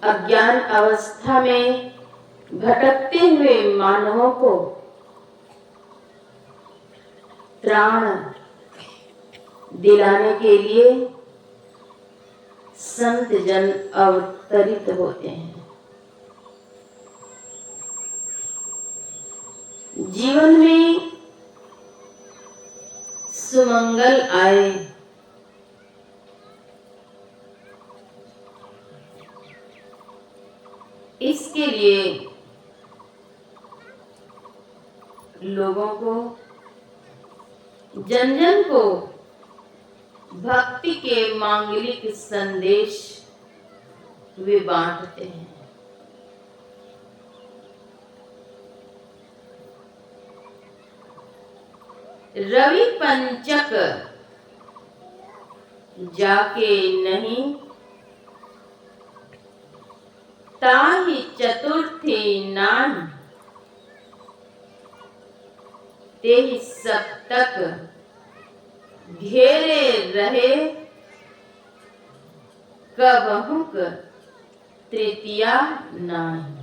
अज्ञान अवस्था में भटकते हुए मानवों को त्राण दिलाने के लिए संत जन अवतरित होते हैं। जीवन में सुमंगल आए, इसके लिए लोगों को, जन जन को भक्ति के मांगलिक संदेश वे बांटते हैं। रवि पंचक जाके नहीं, ताहि चतुर्थी नाहि, तेहि सप्तक घेरे रहे, कबहुक तृतीया नाहि।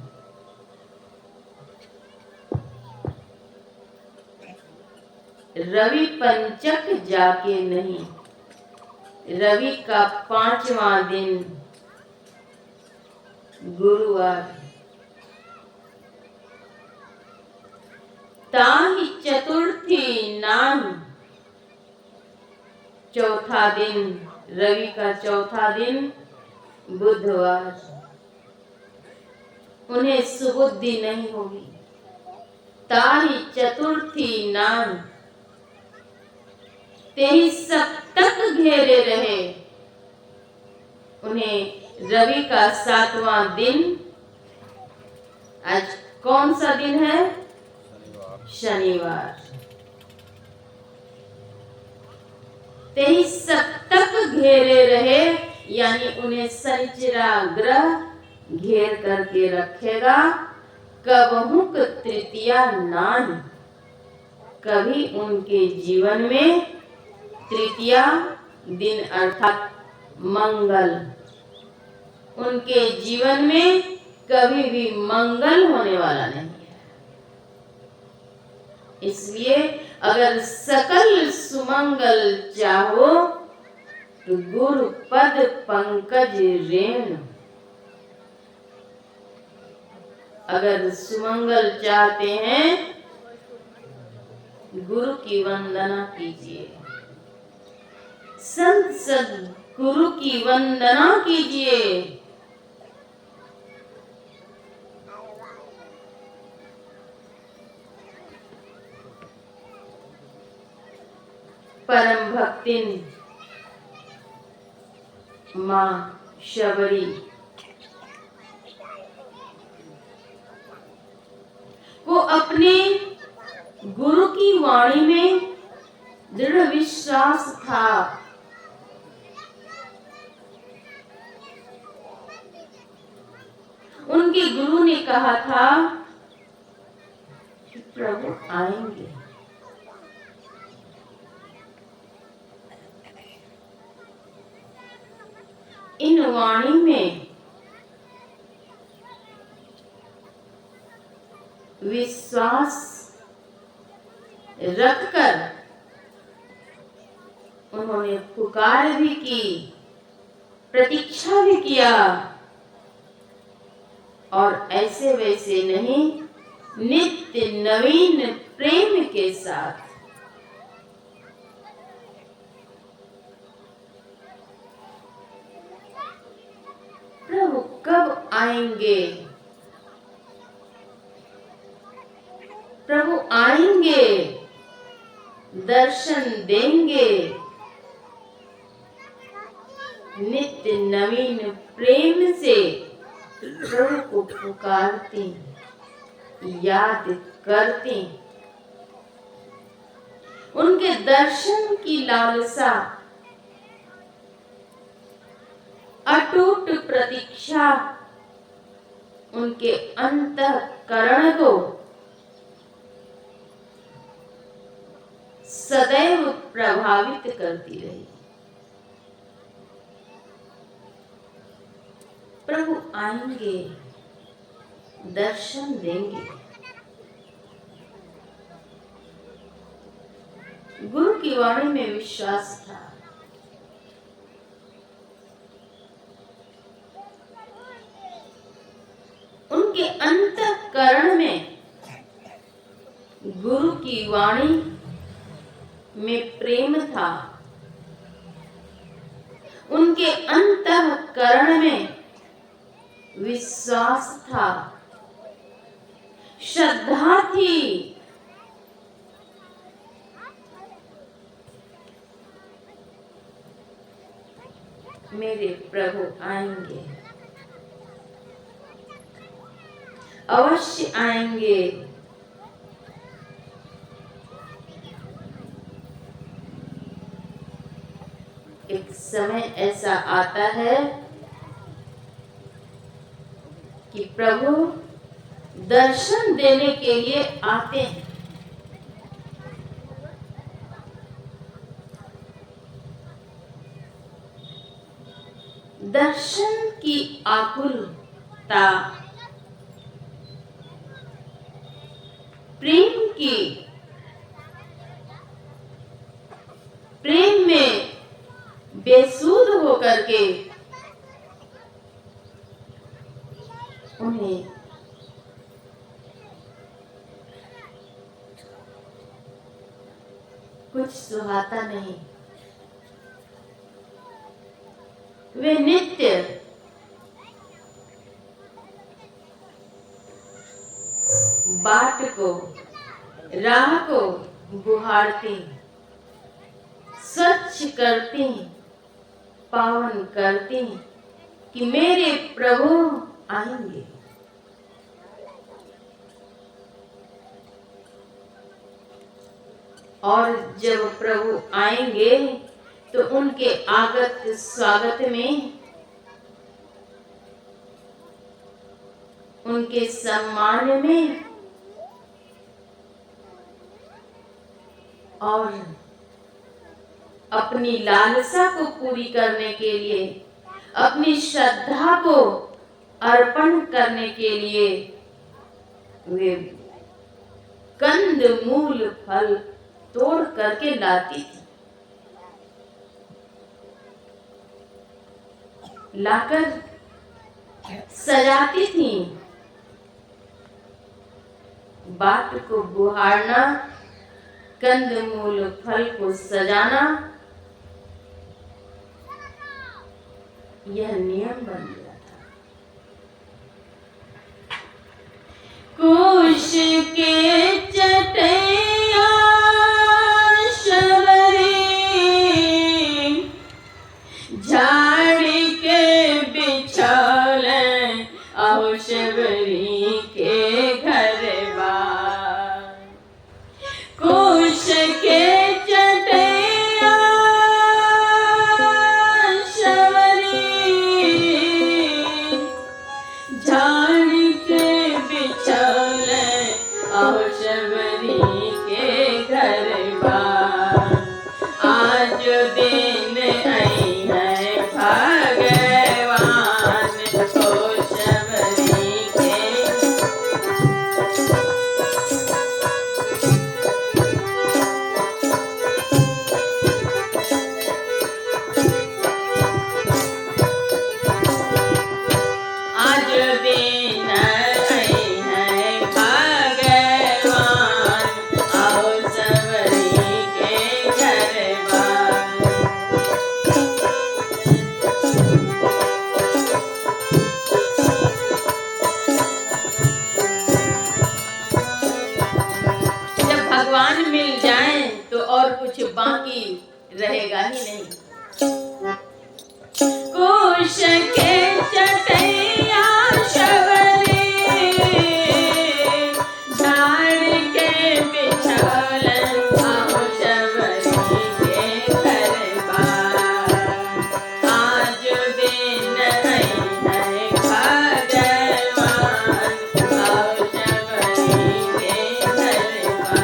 रवि पंचक जाके नहीं, रवि का 5वां दिन गुरुवार, ताहि चतुर्थी नाहि, चौथा दिन, रवि का चौथा दिन बुधवार, उन्हें सुबुद्धि नहीं होगी। ताहि चतुर्थी नाहि, तेहि सप्तक घेरे रहे, उन्हें रवि का 7वां दिन, आज कौन सा दिन है? शनिवार। तेहि सप्तक घेरे रहे, यानी उन्हें शनिचरा ग्रह घेर करके रखेगा। कबहुक तृतीया नाहि, कभी उनके जीवन में तृतीया दिन अर्थात मंगल, उनके जीवन में कभी भी मंगल होने वाला नहीं है। इसलिए अगर सकल सुमंगल चाहो तो गुरु पद पंकज रेण, अगर सुमंगल चाहते हैं गुरु की वंदना कीजिए, संत सद्गुरु की वंदना कीजिए। परम भक्तिन मां शबरी को अपने गुरु की वाणी में दृढ़ विश्वास था। उनके गुरु ने कहा था कि प्रभु आएंगे, इन वाणी में विश्वास रखकर उन्होंने पुकार भी की, प्रतीक्षा भी किया, और ऐसे वैसे नहीं, नित्य नवीन प्रेम के साथ प्रभु कब आएंगे, प्रभु आएंगे, दर्शन देंगे। नित्य नवीन प्रेम से प्रभु को पुकारते, याद करते, उनके दर्शन की लालसा, अटूट प्रतीक्षा उनके अंतःकरण को सदैव प्रभावित करती रही। प्रभु आएंगे, दर्शन देंगे। गुरु की वाणी में विश्वास था। उनके अंतःकरण में गुरु की वाणी में प्रेम था। उनके अंतःकरण में विश्वास था, श्रद्धा थी। मेरे प्रभु आएंगे, अवश्य आएंगे। एक समय ऐसा आता है कि प्रभु दर्शन देने के लिए आते हैं। दर्शन की आकुलता, प्रेम में बेसुध होकर के उन्हें कुछ सुहाता नहीं। वे नित्य बाट को, राह को बुहारती, स्वच्छ करती, पावन करती कि मेरे प्रभु आएंगे। और जब प्रभु आएंगे तो उनके आगत स्वागत में, उनके सम्मान में और अपनी लालसा को पूरी करने के लिए, अपनी श्रद्धा को अर्पण करने के लिए वे कंद मूल फल तोड़ करके लाती थी। लाकर सजाती थी। बाट को बुहारना, कंदमूल फल को सजाना, यह नियम बन गया था। कुश के चटैया शबरी, झाड़ के बिछौले आओ शबरी के घरवा। कुश के चटैया शबरी, झाड़ के बिछौले आओ शबरी के घरवा। आज दिन आई है भगवान को शबरी के। आज दिन आई है भगवान आओ शबरी के घरवा। जब भगवान मिल जाए तो और कुछ बाकी रहेगा ही नहीं। कुश के चटैया शबरी, झाड़ के बिछौले आओ शबरी के घरवा। आज दिन आई है भगवान आओ शबरी के घरवा।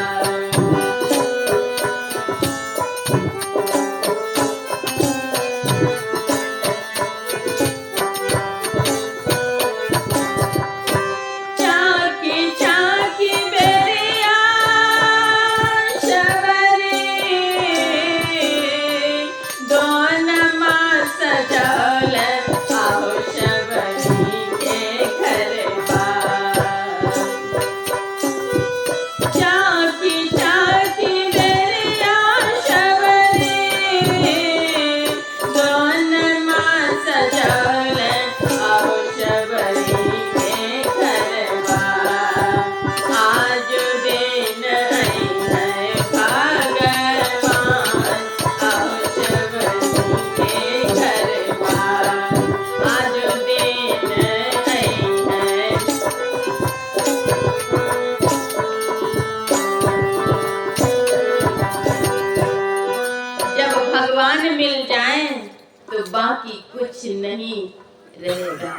रहेगा।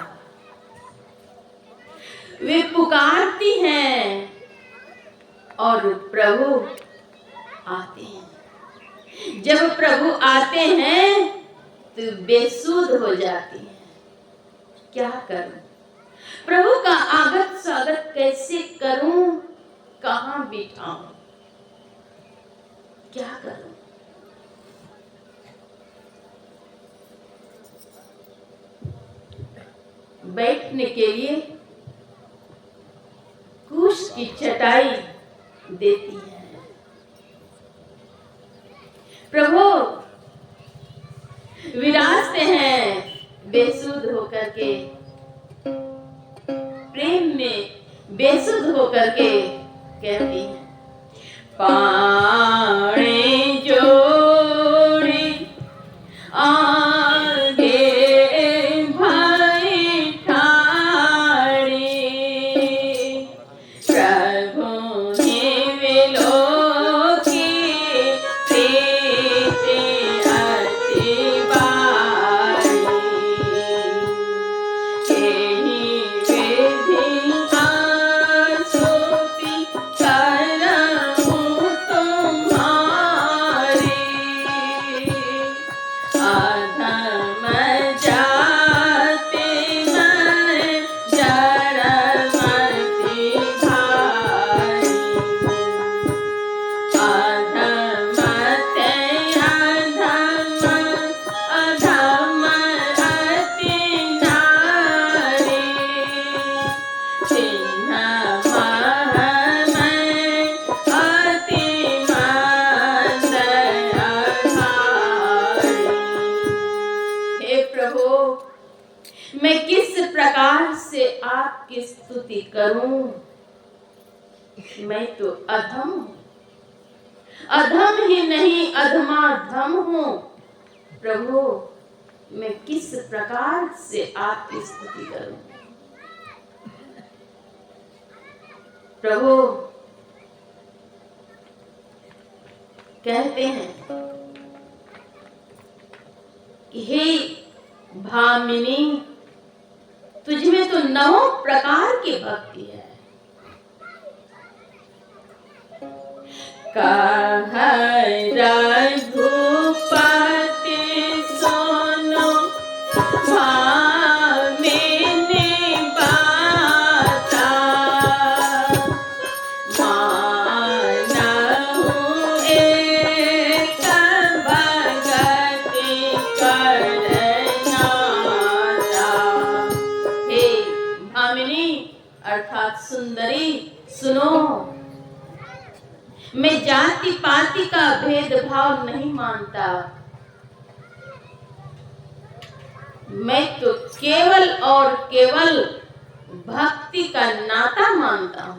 वे पुकारती हैं और प्रभु आते हैं। जब प्रभु आते हैं तो बेसुध हो जाती है। क्या करूं? प्रभु का आगत स्वागत कैसे करूं? कहां बिठाऊं? क्या करूं? बैठने के लिए कुश की चटाई देती है। प्रभु विराजते हैं बेसुध होकर के, प्रेम में बेसुध होकर के कहती है, पाणे जोड़ी आगे भाई ठाड़ी, प्रभु ने विलो की प्रीति अति बारी, एही विधि आसुति करहूँ तुम्हारी, अधम जाति मैं जड़मति भारी, अधम ते अधम अति नारी, चिन्ह मह मैं अति मंद अधारी। हे प्रभु, मैं किस प्रकार से आपकी स्तुति करूं? मैं तो अधम हूं, अधम ही नहीं अधमाधम हूं। प्रभु, मैं किस प्रकार से आपकी स्तुति करूं? प्रभु कहते हैं कि हे भामिनी, तुझमें तो 9 प्रकार की भक्ति है। कह रघुपति सुनो भामिनी बाता, मानहु एक भगति करनाता। हे भामिनी अर्थात सुंदरी, सुनो, मैं जाति पाति का भेदभाव नहीं मानता। मैं तो केवल और केवल भक्ति का नाता मानता हूं।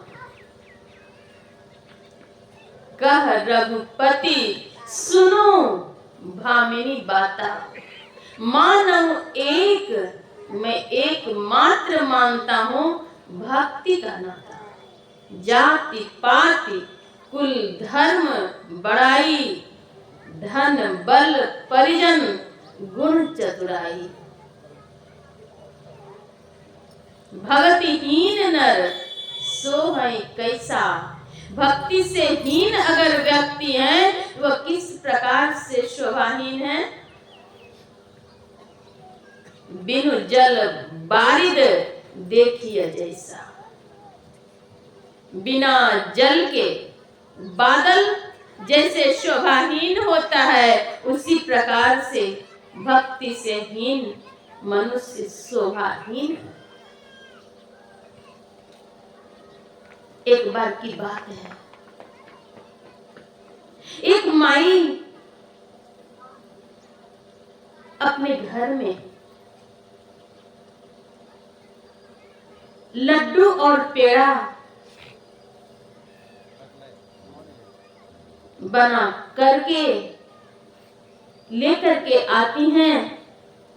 कह रघुपति सुनो भामिनी बाता, मानव एक, मैं एक मात्र मानता हूं भक्ति का नाता। जाति पाति कुल धर्म बड़ाई, धन बल परिजन गुण चतुराई, भक्तिहीन नर सोहै कैसा। भक्ति से हीन अगर व्यक्ति है वह किस प्रकार से शोभाहीन है? बिनु जल बारिद देखिए जैसा, बिना जल के बादल जैसे शोभाहीन होता है, उसी प्रकार से भक्ति से हीन मनुष्य शोभाहीन है। एक बार की बात है, एक माई अपने घर में लड्डू और पेड़ा बना करके लेकर के आती हैं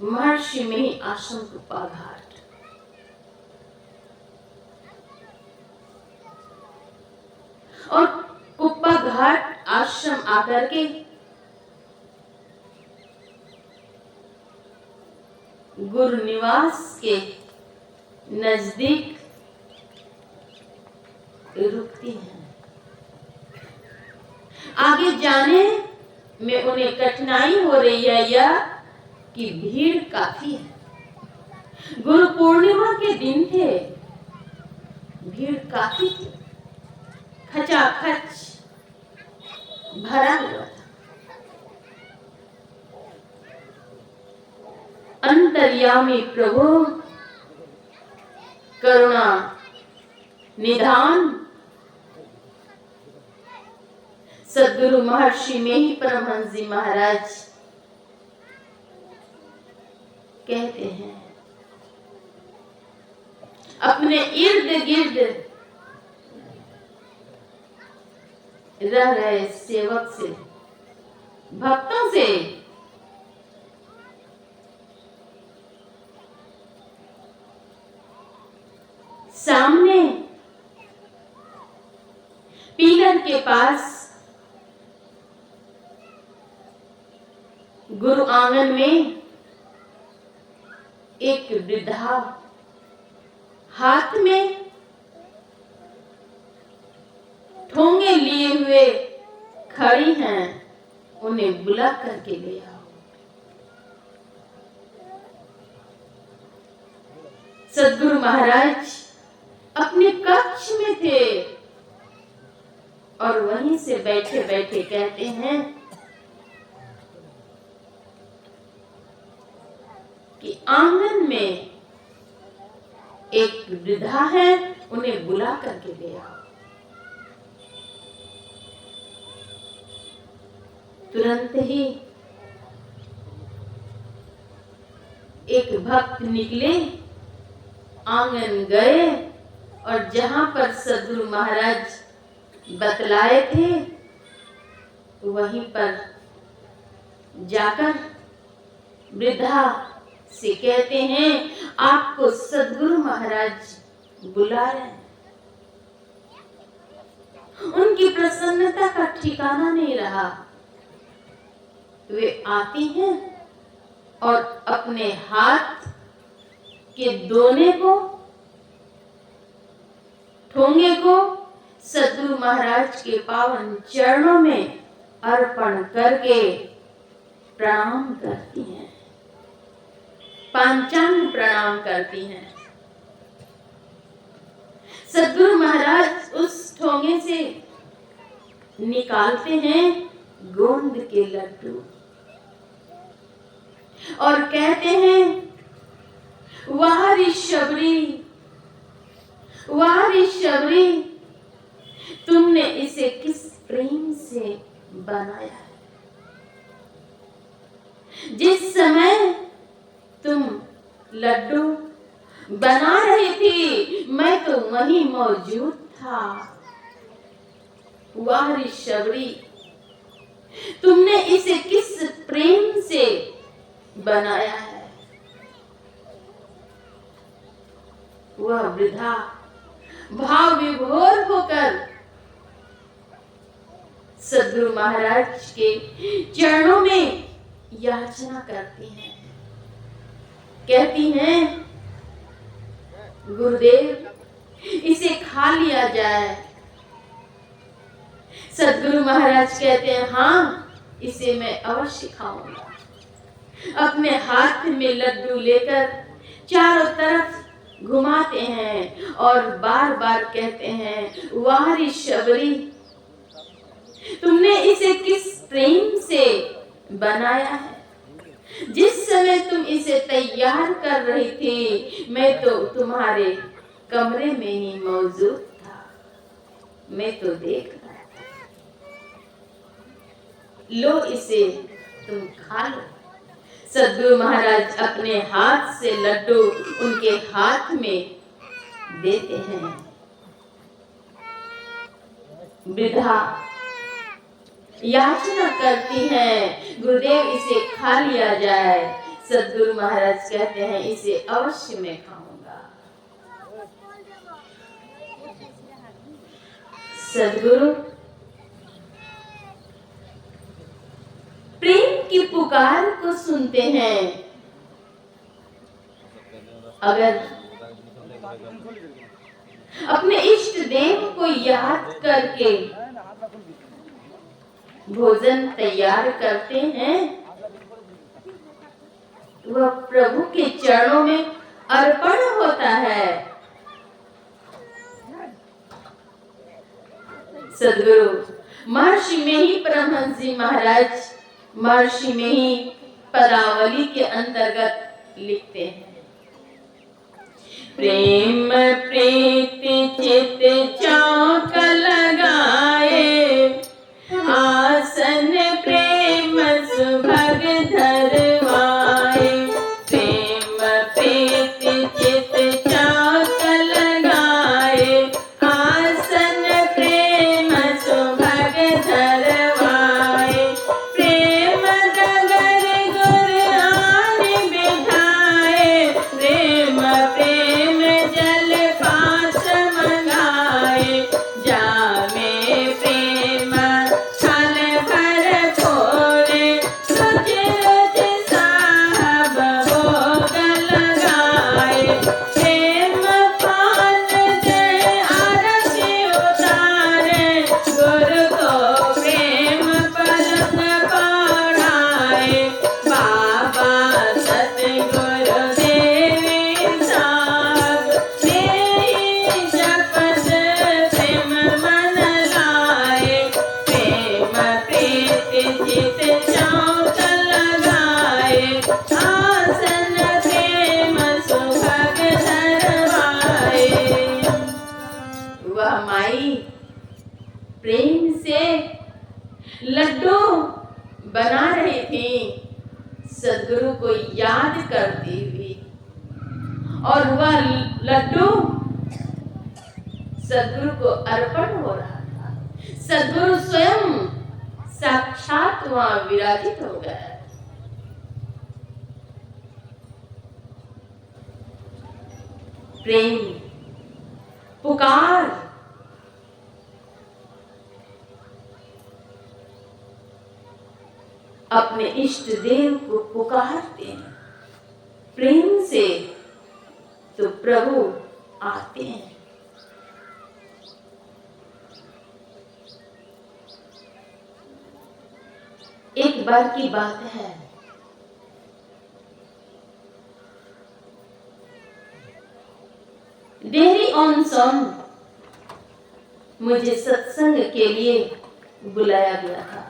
महर्षि मिहि आश्रम कुप्पा घाट। और कुप्पा घाट आश्रम आकर के गुरु निवास के नजदीक रुकती हैं। आगे जाने में उन्हें कठिनाई हो रही है या कि भीड़ काफी है। गुरु पूर्णिमा के दिन थे, भीड़ काफी थी, खचाखच भरा हुआ था। अंतर्यामी प्रभु करुणा निधान सद्गुरु महर्षि मेही परमहंस जी महाराज कहते हैं, अपने इर्द गिर्द रह रहे सेवक से, भक्तों से सामने पिलर के पास गुरु आंगन में एक वृद्धा हाथ में ठोंगे लिए हुए खड़ी हैं, उन्हें बुला करके ले आओ। सद्गुरु महाराज अपने कक्ष में थे और वहीं से बैठे बैठे कहते हैं कि आंगन में एक वृद्धा है, उन्हें बुला करके ले आओ। तुरंत ही एक भक्त निकले, आंगन गए और जहां पर सद्गुरु महाराज बतलाए थे वहीं पर जाकर वृद्धा से कहते हैं, आपको सद्गुरु महाराज बुला रहे हैं। उनकी प्रसन्नता का ठिकाना नहीं रहा। वे आती हैं और अपने हाथ के दोने को, ठोंगे को सद्गुरु महाराज के पावन चरणों में अर्पण करके प्रणाम करती हैं, पांचांग प्रणाम करती हैं। सद्गुरु महाराज उस ठोंगे से निकालते हैं गोंद के लड्डू और कहते हैं, वाह रे शबरी, वाह रे शबरी, तुमने इसे किस प्रेम से बनाया है। जिस समय तुम लड्डू बना रही थी मैं तो वहीं मौजूद था। वाह रे शबरी, तुमने इसे किस प्रेम से बनाया है। वह वृद्धा भाव विभोर होकर सद्गुरु महाराज के चरणों में याचना करती हैं, कहती हैं, गुरुदेव इसे खा लिया जाए। सद्गुरु महाराज कहते हैं, हाँ इसे मैं अवश्य खाऊंगा। अपने हाथ में लड्डू लेकर चारों तरफ घुमाते हैं और बार बार कहते हैं, वाह रे शबरी, तुमने इसे किस प्रेम से बनाया है। जिस समय तुम इसे तैयार कर रही थी मैं तो तुम्हारे कमरे में ही मौजूद था, मैं तो देख रहा था। लो इसे तुम खा लो। सद्गुरु महाराज अपने हाथ से लड्डू उनके हाथ में देते हैं। वृद्धा याचना करती हैं, गुरुदेव इसे खा लिया जाए। सद्गुरु महाराज कहते हैं, इसे अवश्य मैं खाऊंगा। सद्गुरु प्रेम की पुकार को सुनते हैं अगर अपने इष्ट देव को याद करके भोजन तैयार करते हैं, वह प्रभु के चरणों में अर्पण होता है। सद्गुरु महर्षि में ही परमहंस जी महाराज महर्षि में ही पदावली के अंतर्गत लिखते हैं, प्रेम प्रीति चित चौक लगाए, आसन प्रेम सुभग धरवाए। प्रेम प्रीति चित चौक लगाए, आसन प्रेम सुभग धरवाए। प्रेम डगर गुर आने बिठाए, प्रेम प्रेम जल पास मंगाए। जामे प्रेम छल भर खोरे, रुच रुच साहब भोग लगाए। प्रेम पान जय आरती उतारे, गुरु को प्रेम पलक पढ़ाए। बाबा सतगुरु देवी साहब, तेरी शपथ प्रेम मन लाए। प्रेम प्रीति चित चौक लगाए, आसन प्रेम सुभग धरवाए। वह माई प्रेम से लड्डू बना रही थी, सद्गुरु को याद करती हुई, और वह लड्डू सद्गुरु को अर्पण हो रहा था। सद्गुरु स्वयं साक्षात वहां विराजित हो गए। प्रेम पुकार, अपने इष्ट देव को पुकारते हैं प्रेम से, तो प्रभु आते हैं। एक बार की बात है, डेहरी ऑन सोन मुझे सत्संग के लिए बुलाया गया था।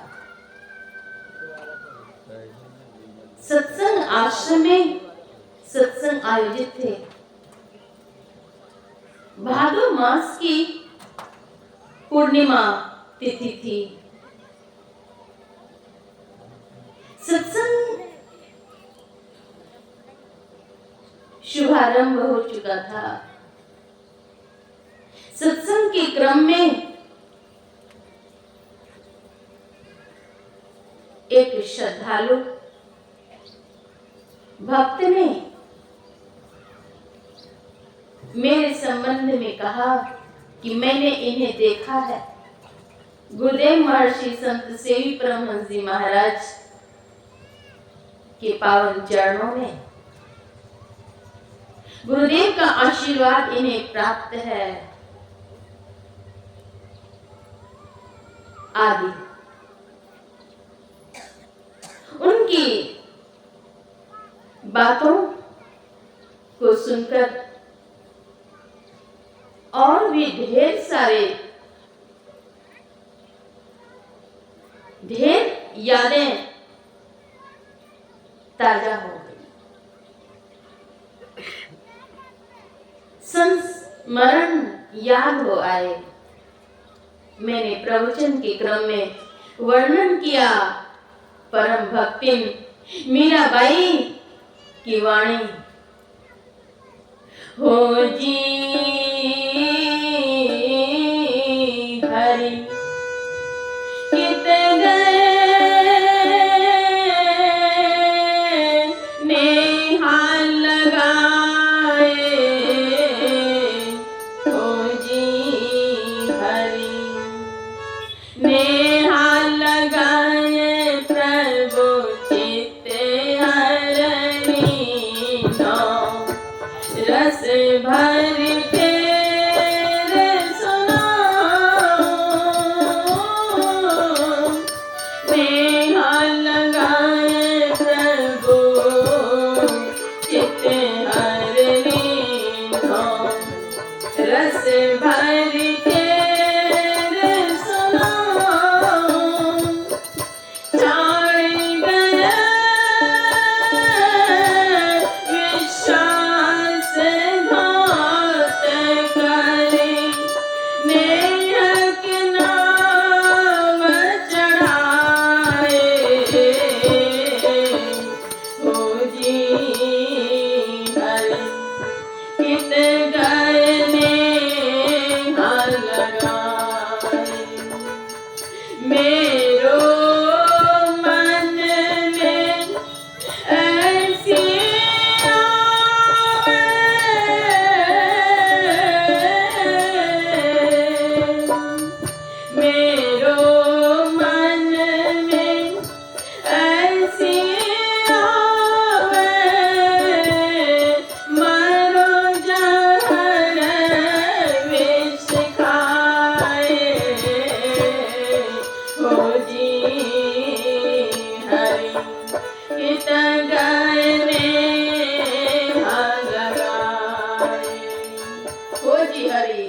सत्संग आश्रम में सत्संग आयोजित थे। भादो मास की पूर्णिमा तिथि थी। सत्संग शुभारंभ हो चुका था। सत्संग के क्रम में एक श्रद्धालु भक्त ने मेरे संबंध में कहा कि मैंने इन्हें देखा है गुरुदेव महर्षि संत सेवी परमहंस जी महाराज के पावन चरणों में। गुरुदेव का आशीर्वाद इन्हें प्राप्त है आदि। उनकी बातों को सुनकर और भी ढेर यादें ताजा हो गई। संस्मरण याद हो आए। मैंने प्रवचन के क्रम में वर्णन किया परम भक्तिन मीराबाई की वाणी, हो जी हरि कित गए नेहा लगाए, हो जी हरि नेहा लगाए, प्रभु चित्त हरनी नौ रस भर फेर सुनाऊं, नेहा लगाए प्रभु चित हर लीनो, रस भर फेर सुनाऊं, छाड़ गया विश्वास घात करे, नेह के नाम चढ़ाए, हो जी हरि कित गए नेहा लगाए, मेरो मन में ऐसी आवे, मेरो मन में ऐसी आवे, मरो जहर विष खाए, हो जी हरि कित गए नेहा लगाए, हो जी हरि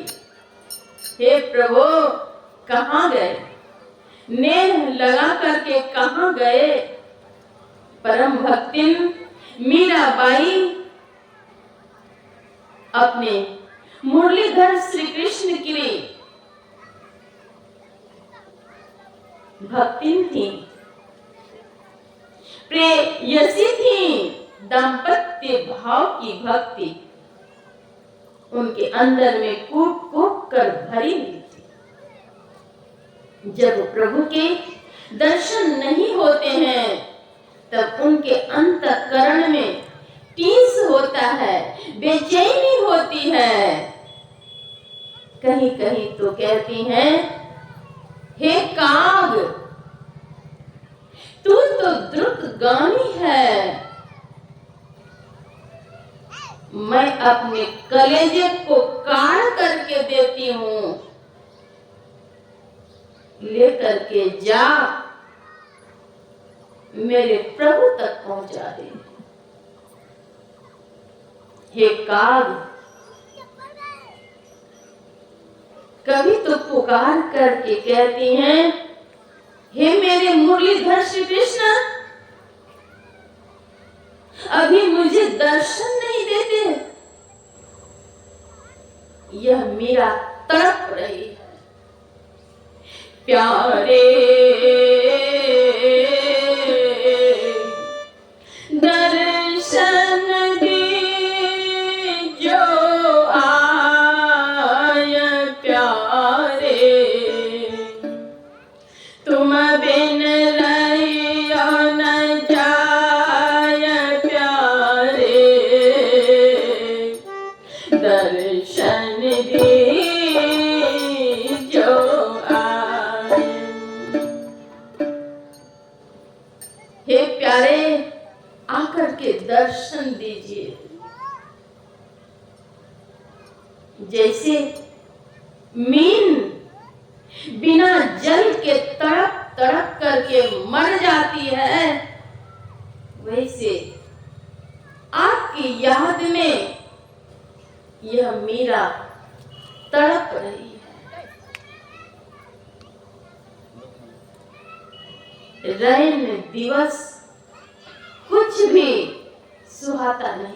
हे प्रभु कहाँ गए, नेह लगा करके कहाँ गए। परम भक्तिन मीराबाई अपने मुरलीधर श्री कृष्ण की भक्तिन थी, प्रेयसी थी, दाम्पत्य भाव की भक्ति उनके अंदर में कूट कूट कर भरी हुई थी। जब प्रभु के दर्शन नहीं होते हैं तब उनके अंतःकरण में टीस होता है, बेचैनी होती है। कहीं कहीं तो कहती हैं, हे काग तू तो द्रुतगामी है, मैं अपने कलेजे को काढ़ करके देती हूँ, लेकर के जा मेरे प्रभु तक पहुंचा दे। हे काग कभी तो पुकार करके कहती हैं, हे मेरे मुरलीधर श्री कृष्ण अभी मुझे दर्शन नहीं देते। यह मीरा तड़प रही है, प्यारे दर्शन दीजो आय प्यारे, तुम बिन रहियो न जाय प्यारे, दर्शन दीजो आय। हे प्यारे आकर के दर्शन दीजिए। जैसे मीन बिना जल के तड़प तड़प करके मर जाती है, वैसे आपकी याद में यह मीरा तड़प रही है। रैन दिवस कुछ भी सुहाता नहीं है,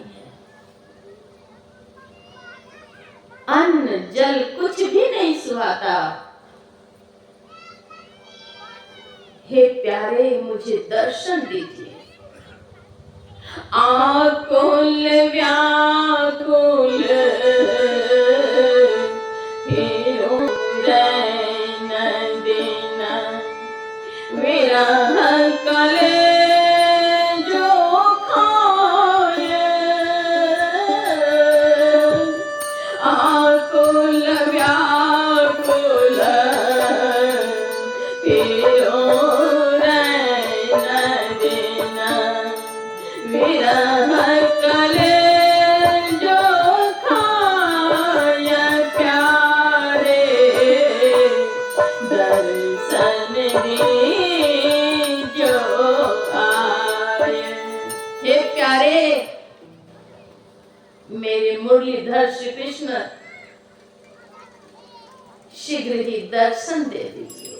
अन्न जल कुछ भी नहीं सुहाता। हे प्यारे मुझे दर्शन दीजिए। आकुल व्याकुल फिरो रैन दिन, विरह कले जो खाए, आकुल व्याकुल फिरो रैन दिन, विरह कले जो मेरे मुरलीधर श्री कृष्ण शीघ्र ही दर्शन दे दीजिए।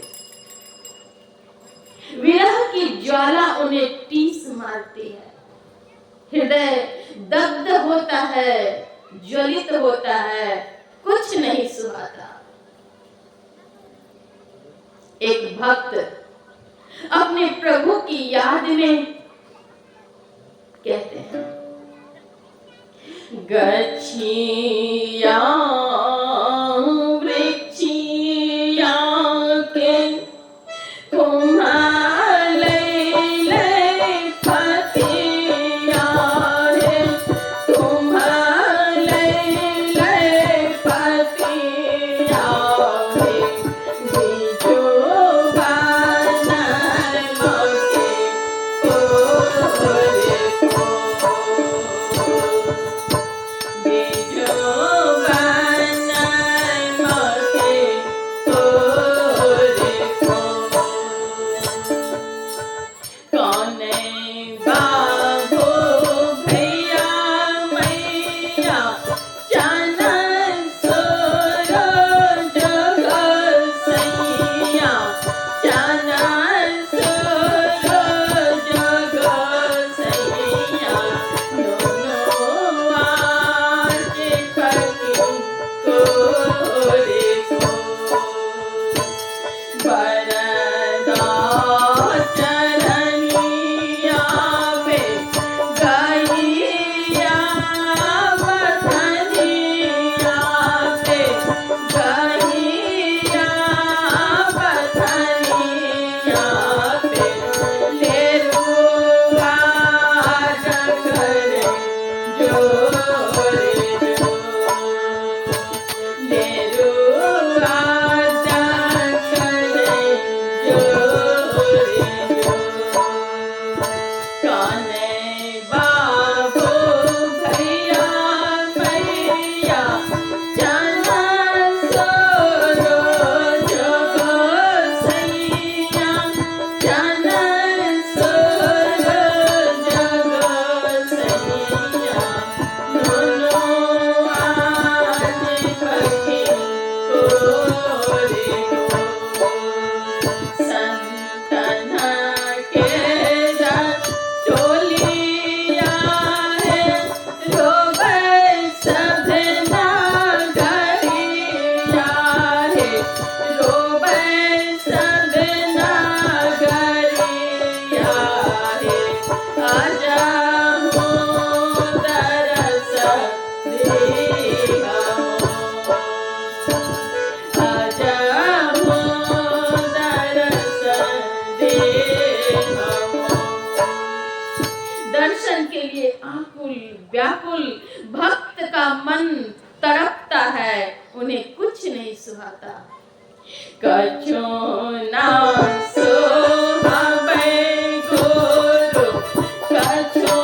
विरह की ज्वाला उन्हें टीस मारती है, हृदय दग्ध होता है, ज्वलित होता है, कुछ नहीं सुहाता। एक भक्त अपने प्रभु की याद में कहते हैं, गच्छिया वृक्षिया के दर्शन के लिए आकुल व्याकुल भक्त का मन तड़पता है, उन्हें कुछ नहीं सुहाता। कछु ना सुहावे गुरु, कछु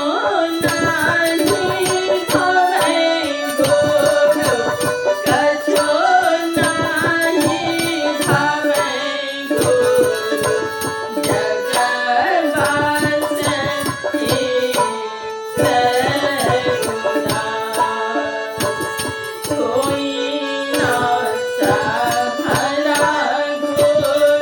नहीं भावे गुरु, कछु नहीं भावे गुरु, जगवास ही सर्वदा कोई ना संभला गुरु।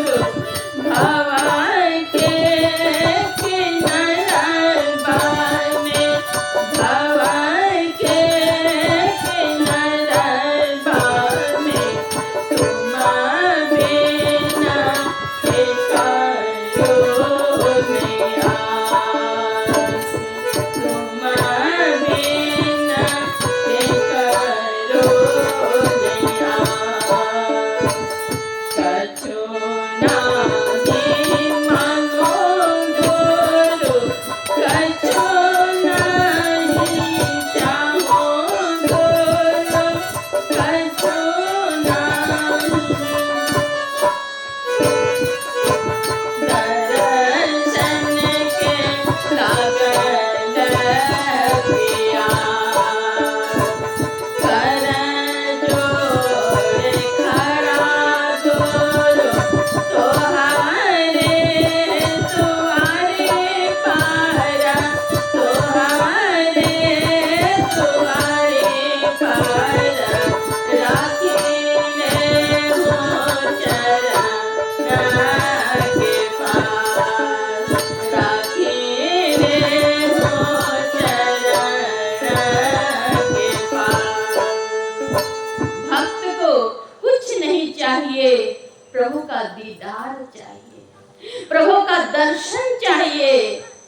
दर्शन चाहिए,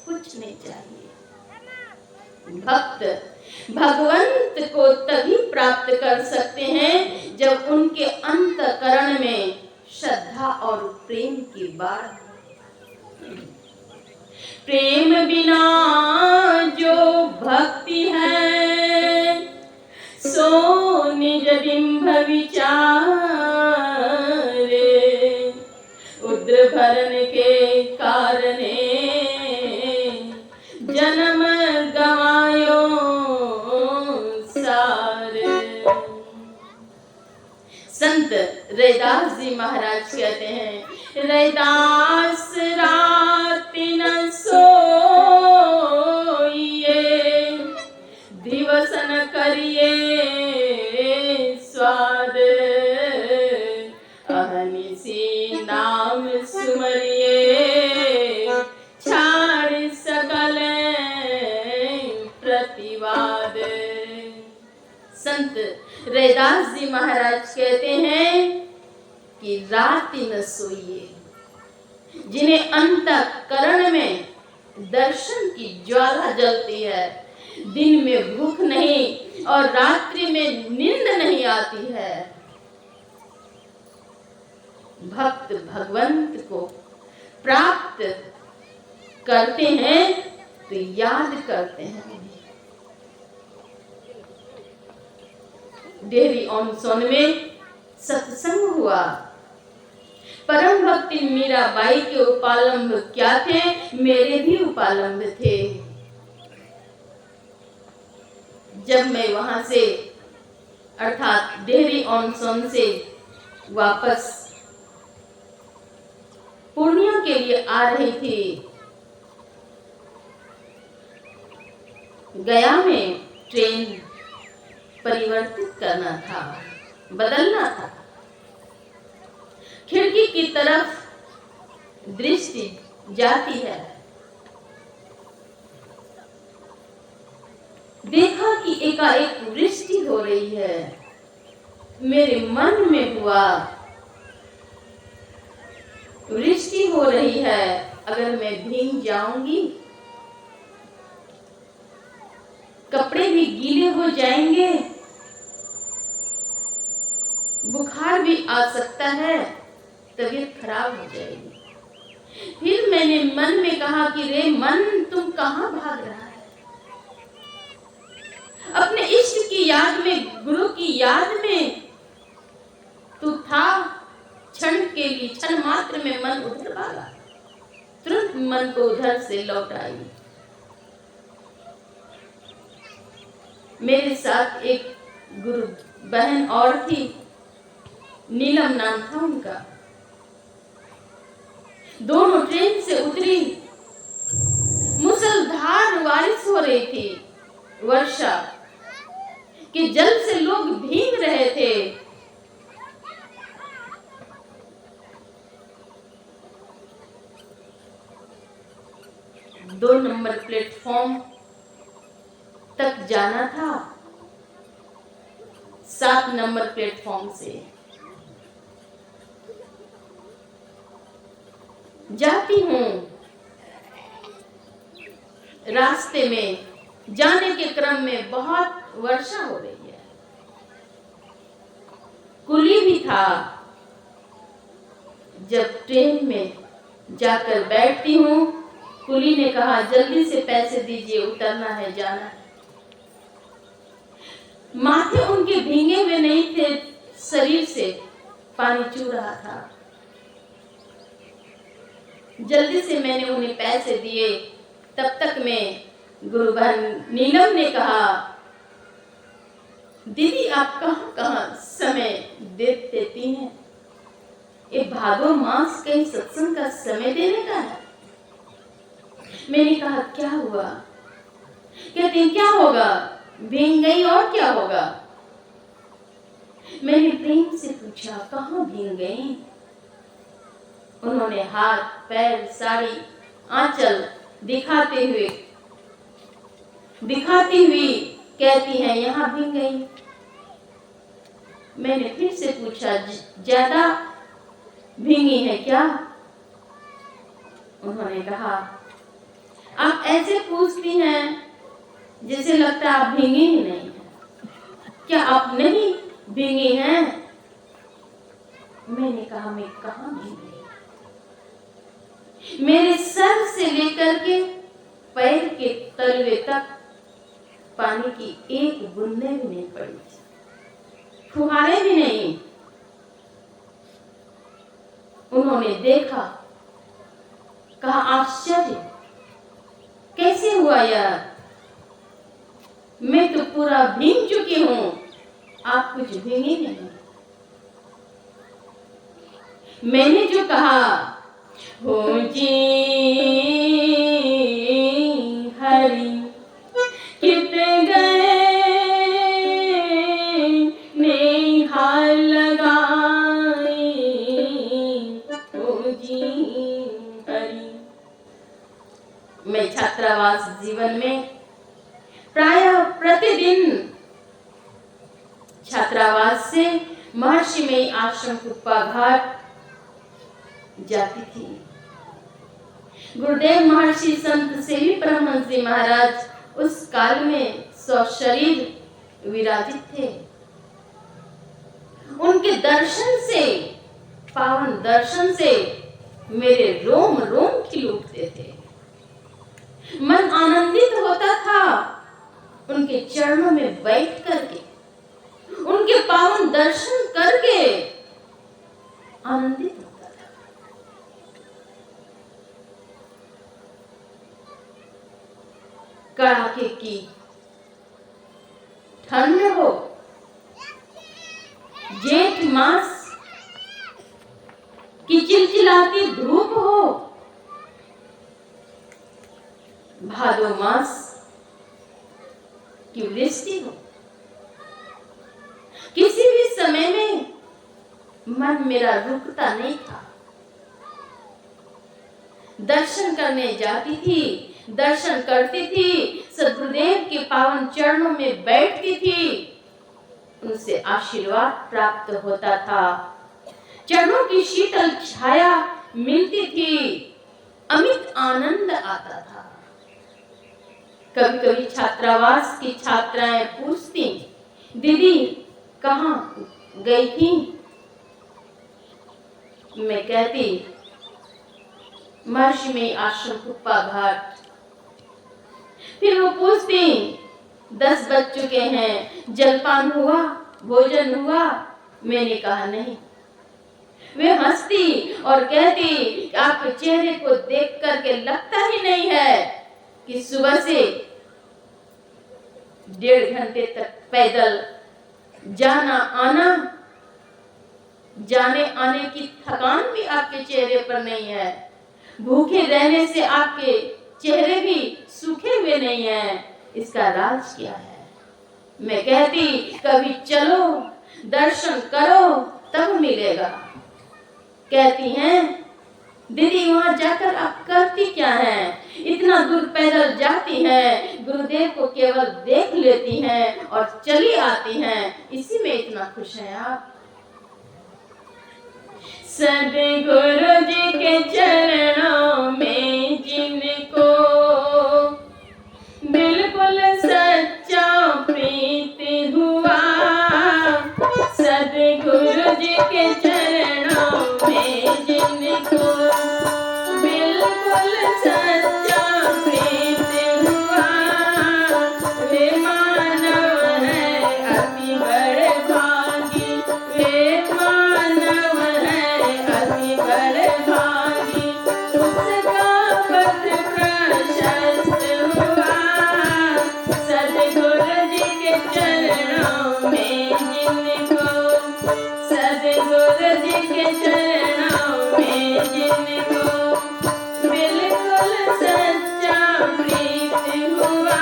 कुछ नहीं चाहिए। भक्त भगवंत को तभी प्राप्त कर सकते हैं जब उनके अंतःकरण में श्रद्धा और प्रेम की बात। प्रेम बिना जो भक्ति है, सो निज बिंब विचारे, उद्र भरण के कारणे जन्म गवायो सारे। संत रैदास जी महाराज कहते हैं, रैदास राति न सोइए, दिवस न करिए स्वाद, अहनिसी नाम सुमरिए, छाड़ सकल प्रतिवाद। संत रैदास जी महाराज कहते हैं कि राति न सोइए, जिन्हें अंतःकरण में दर्शन की ज्वाला जलती है, दिन में भूख नहीं और रात्रि में नींद नहीं आती है, भक्त भगवंत को प्राप्त करते हैं तो याद करते हैं। डेहरी ऑन सोन में सत्संग हुआ। परम भक्ति मीराबाई के उपालंब क्या थे? मेरे भी उपालंब थे। जब मैं वहां से अर्थात डेहरी ऑन सोन से वापस पूर्णिया के लिए आ रही थी, गया में ट्रेन परिवर्तित करना था, बदलना था। खिड़की की तरफ दृष्टि जाती है, देखा कि एकाएक वृष्टि हो रही है। मेरे मन में हुआ, वृष्टि हो रही है, अगर मैं भीग जाऊंगी, कपड़े भी गीले हो जाएंगे, बुखार भी आ सकता है, तबीयत खराब हो जाएगी। फिर मैंने मन में कहा कि रे मन, तुम कहां भाग रहा है? अपने इष्ट की याद में, गुरु की याद में तू था। क्षण के लिए, क्षण मात्र में मन उधर भागा, तुरंत मन को उधर से लौट आई। मेरे साथ एक गुरु बहन और थी, नीलम नाम था उनका। दोनों ट्रेन से उतरी, मुसलधार बारिश हो रही थी, वर्षा के जल से लोग भीग रहे थे। दो नंबर प्लेटफॉर्म तक जाना था, 7 नंबर प्लेटफॉर्म से जाती हूँ। रास्ते में जाने के क्रम में बहुत वर्षा हो रही है, कुली भी था। जब ट्रेन में जाकर बैठती हूँ, कुली ने कहा जल्दी से पैसे दीजिए, उतरना है, जाना है। माथे उनके भीगे हुए नहीं थे, शरीर से पानी चू रहा था। जल्दी से मैंने उन्हें पैसे दिए। तब तक में गुरु बहन नीलम ने कहा, दीदी आप कहाँ कहाँ समय दे देती हैं? ये भादो मास कहीं सत्संग का समय देने का है। मैंने कहा क्या हुआ? कहते हैं क्या होगा, भीग गई और क्या होगा? मैंने प्रेम से पूछा कहाँ भीग गई? उन्होंने हाथ पैर साड़ी आंचल दिखाती हुई कहती हैं यहाँ भीग गई। मैंने फिर से पूछा ज्यादा भीगी है क्या? उन्होंने कहा, आप ऐसे पूछती हैं जैसे लगता है आप भींगी ही नहीं हैं। क्या आप नहीं भींगी हैं? मैंने कहा, मैं कहाँ भींगी? मेरे सर से लेकर के पैर के तलवे तक पानी की एक बूंदे भी नहीं पड़ी, फुहारे भी नहीं। उन्होंने देखा, कहा, आश्चर्य कैसे हुआ यार, मैं तो पूरा भीग चुकी हूं, आप कुछ भीगे नहीं। मैंने जो कहा, हो जी हरि कित गए नेहाल लगाए, हो जी हरि। मैं छात्रावास जीवन में प्रायः प्रतिदिन छात्रावास से महर्षि में आश्रम कुप्पा घाट जाती थी। गुरुदेव महर्षि संत सेवी परमहंस जी महाराज उस काल में सशरीर विराजित थे। उनके दर्शन से, पावन दर्शन से मेरे रोम रोम खिल उठते थे, मन आनंदित होता था। उनके चरणों में बैठ करके, उनके पावन दर्शन करके आनंदित होता था। कड़ाके की ठंड हो, जेठ मास की चिलचिलाती धूप हो, भादो मास की वृष्टि हो, किसी भी समय में मन मेरा रुकता नहीं था। दर्शन करने जाती थी, दर्शन करती थी, सद्गुरुदेव के पावन चरणों में बैठती थी, उनसे आशीर्वाद प्राप्त होता था, चरणों की शीतल छाया मिलती थी, अमित आनंद आता था। कभी कभी छात्रावास की छात्राएं पूछती, दीदी कहाँ गई थी? मैं कहती, महर्षि में आश्रम कुप्पा घाट। फिर वो पूछती, 10 बज चुके हैं, जलपान हुआ, भोजन हुआ? मैंने कहा नहीं। वे हंसती और कहती, आपके चेहरे को देख करके लगता ही नहीं है कि सुबह से 1.5 घंटे तक पैदल जाना आना, जाने आने की थकान भी आपके चेहरे पर नहीं है, भूखे रहने से आपके चेहरे भी सूखे हुए नहीं हैं, इसका राज क्या है? मैं कहती, कभी चलो दर्शन करो तब मिलेगा। कहती हैं, दीदी वहां जाकर आप करती क्या हैं? इतना दूर पैदल जाती हैं, गुरुदेव को केवल देख लेती हैं और चली आती हैं, इसी में इतना खुश हैं आप। सद्गुरु जी के चरणों में जिनको बिल्कुल सच्चा प्रीति हुआ, सद्गुरु जी के चरणों में जिनको बिल्कुल सच्चा प्रीति हुआ, वे मानव है अति बड़े भागी, वे मानव है अति बड़े भागी, उसका पथ प्रशस्त हुआ, सद्गुरु जी के चरणों में जिनको, सद्गुरु जी के चरणों में जिनको बिल्कुल सच्चा प्रीति हुआ।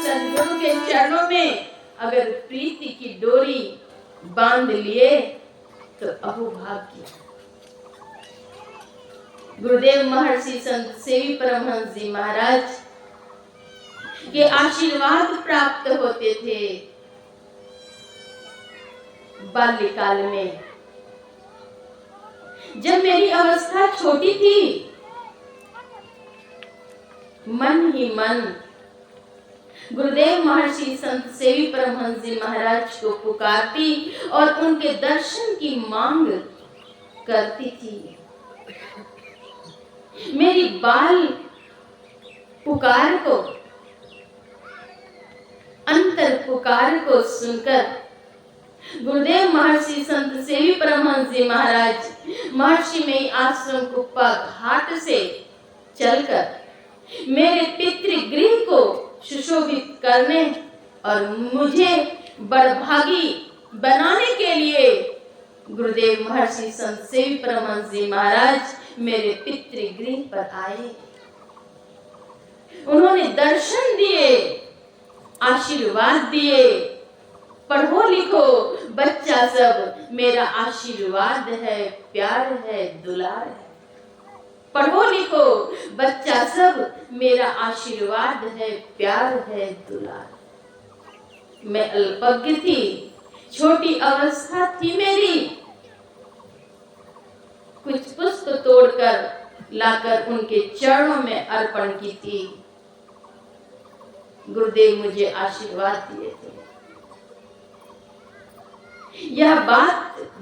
सद्गुरु के चरणों में अगर प्रीति की डोरी बांध लिए तो अहोभाग्य। गुरुदेव महर्षि संत सेवी परमहंस जी महाराज के आशीर्वाद प्राप्त होते थे। बाल्यकाल में जब मेरी अवस्था छोटी थी, मन ही मन गुरुदेव महर्षि संत सेवी परमहंस जी महाराज को पुकारती और उनके दर्शन की मांग करती थी। मेरी बाल पुकार को, अंतर पुकार को सुनकर गुरुदेव महर्षि संत सेवी परमहंस जी महाराज महर्षि में आश्रम कुप्पा घाट से चलकर मेरे पितृगृह को सुशोभित करने और मुझे बड़भागी बनाने के लिए गुरुदेव महर्षि संत सेवी परमहंस जी महाराज मेरे पितृगृह पर आए। उन्होंने दर्शन दिए, आशीर्वाद दिए। पढ़ो लिखो बच्चा सब, मेरा आशीर्वाद है, प्यार है, दुलार है। पढ़ो लिखो बच्चा सब, मेरा आशीर्वाद है, प्यार है, दुलार। मैं अल्पज्ञ थी, छोटी अवस्था थी मेरी। कुछ पुष्प तोड़कर लाकर उनके चरणों में अर्पण की थी। गुरुदेव मुझे आशीर्वाद दिए थे। यह बात